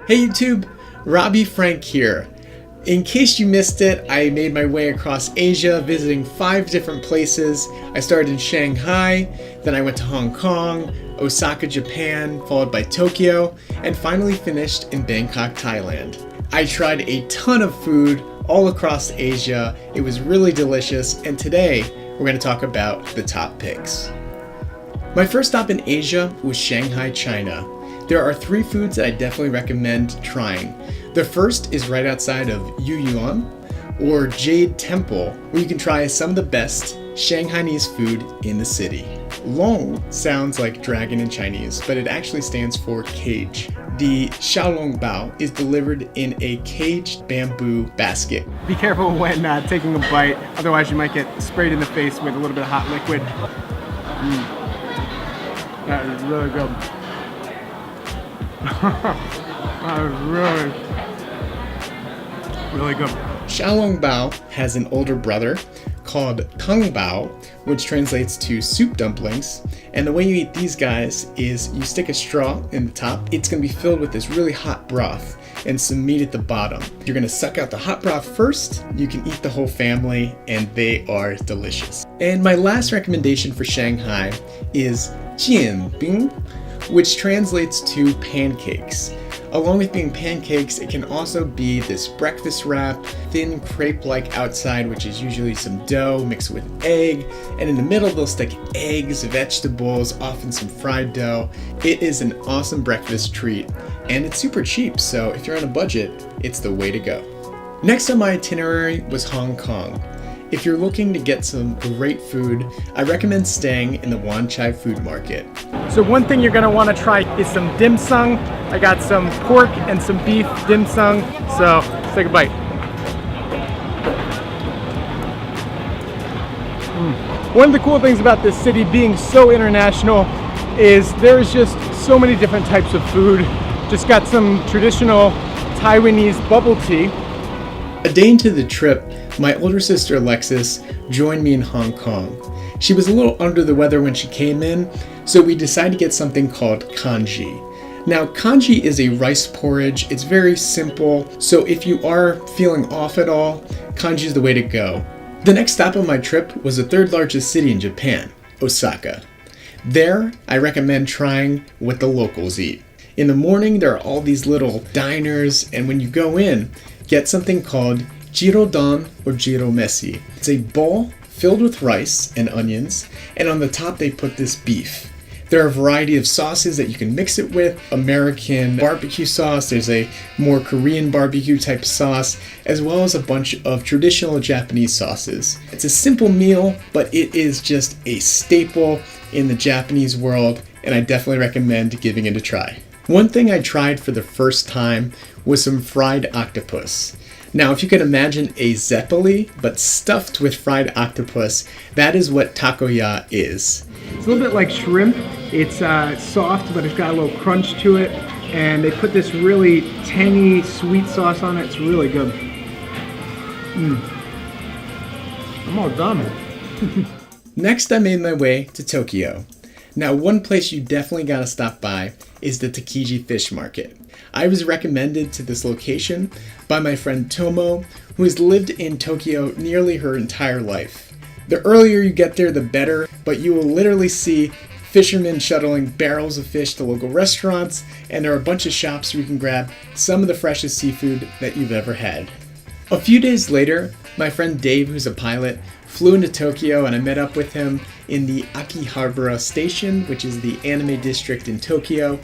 Hey YouTube, Robbie Frank here. In case you missed it, I made my way across Asia visiting 5 different places. I started in Shanghai, then I went to Hong Kong, Osaka, Japan, followed by Tokyo, and finally finished in Bangkok, Thailand. I tried a ton of food all across Asia. It was really delicious, and today we're going to talk about the top picks. My first stop in Asia was Shanghai, China. There are 3 foods that I definitely recommend trying. The first is right outside of Yuyuan, or Jade Temple, where you can try some of the best Shanghainese food in the city. Long sounds like dragon in Chinese, but it actually stands for cage. The Bao is delivered in a caged bamboo basket. Be careful when taking a bite, otherwise you might get sprayed in the face with a little bit of hot liquid. That is really good. That is really good. Bao has an older brother called Tang Bao, which translates to soup dumplings. And the way you eat these guys is you stick a straw in the top. It's going to be filled with this really hot broth and some meat at the bottom. You're going to suck out the hot broth first. You can eat the whole family, and they are delicious. And my last recommendation for Shanghai is jian, which translates to pancakes. Along with being pancakes, it can also be this breakfast wrap, thin crepe-like outside, which is usually some dough mixed with egg, and in the middle they'll stick eggs, vegetables, often some fried dough. It is an awesome breakfast treat, and it's super cheap, so if you're on a budget, it's the way to go. Next on my itinerary was Hong Kong. If you're looking to get some great food, I recommend staying in the Wan Chai food market. So one thing you're going to want to try is some dim sum. I got some pork and some beef dim sum, so let's take a bite. One of the cool things about this city being so international is there's just so many different types of food. Just got some traditional Taiwanese bubble tea. A day into the trip, my older sister Alexis joined me in Hong Kong. She was a little under the weather when she came in, so we decided to get something called congee. Now, congee is a rice porridge. It's very simple, so if you are feeling off at all, congee is the way to go. The next stop on my trip was the 3rd largest city in Japan, Osaka. There, I recommend trying what the locals eat. In the morning, there are all these little diners, and when you go in, get something called gyrodon or jiromesi. It's a bowl filled with rice and onions, and on the top they put this beef. There are a variety of sauces that you can mix it with. American barbecue sauce, there's a more Korean barbecue type sauce, as well as a bunch of traditional Japanese sauces. It's a simple meal, but it is just a staple in the Japanese world, and I definitely recommend giving it a try. One thing I tried for the first time was some fried octopus. Now, if you can imagine a zeppeli, but stuffed with fried octopus, that is what takoya is. It's a little bit like shrimp. It's soft, but it's got a little crunch to it. And they put this really tangy, sweet sauce on it. It's really good. I'm all done. Next, I made my way to Tokyo. Now, one place you definitely gotta stop by is the Takeda fish market. I was recommended to this location by my friend Tomo, who has lived in Tokyo nearly her entire life. The earlier you get there, the better, but you will literally see fishermen shuttling barrels of fish to local restaurants, and there are a bunch of shops where you can grab some of the freshest seafood that you've ever had. A few days later, my friend Dave, who's a pilot, flew into Tokyo, and I met up with him in the Akihabara station, which is the anime district in Tokyo,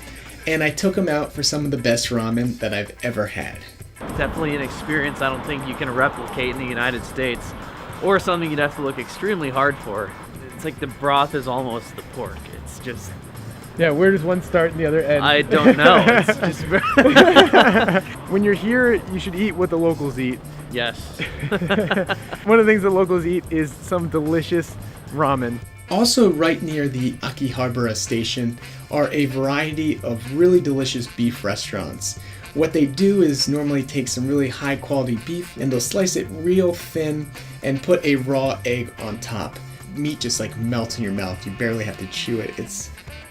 and I took him out for some of the best ramen that I've ever had. Definitely an experience I don't think you can replicate in the United States, or something you'd have to look extremely hard for. It's like the broth is almost the pork. It's just... Yeah, where does one start and the other end? I don't know. It's just When you're here, you should eat what the locals eat. Yes. One of the things that locals eat is some delicious ramen. Also right near the Akihabara station are a variety of really delicious beef restaurants. What they do is normally take some really high quality beef and they'll slice it real thin and put a raw egg on top. Meat just like melts in your mouth. You barely have to chew it.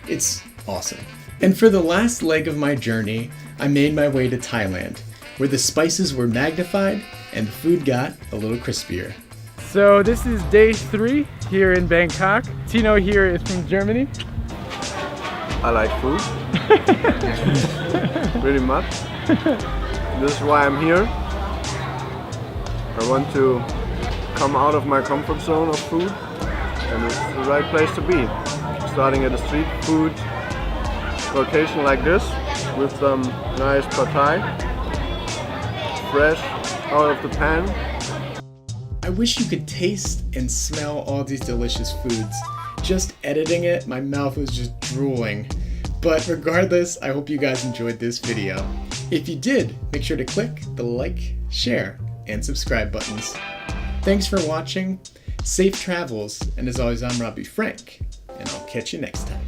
It's awesome. And for the last leg of my journey, I made my way to Thailand, where the spices were magnified and the food got a little crispier. So this is day 3 here in Bangkok. Tino here is from Germany. I like food. Pretty much. This is why I'm here. I want to come out of my comfort zone of food, and it's the right place to be. Starting at a street food location like this with some nice pad thai, fresh out of the pan. I wish you could taste and smell all these delicious foods. Just editing it, my mouth was just drooling. But regardless, I hope you guys enjoyed this video. If you did, make sure to click the like, share, and subscribe buttons. Thanks for watching, safe travels, and as always, I'm Robbie Frank, and I'll catch you next time.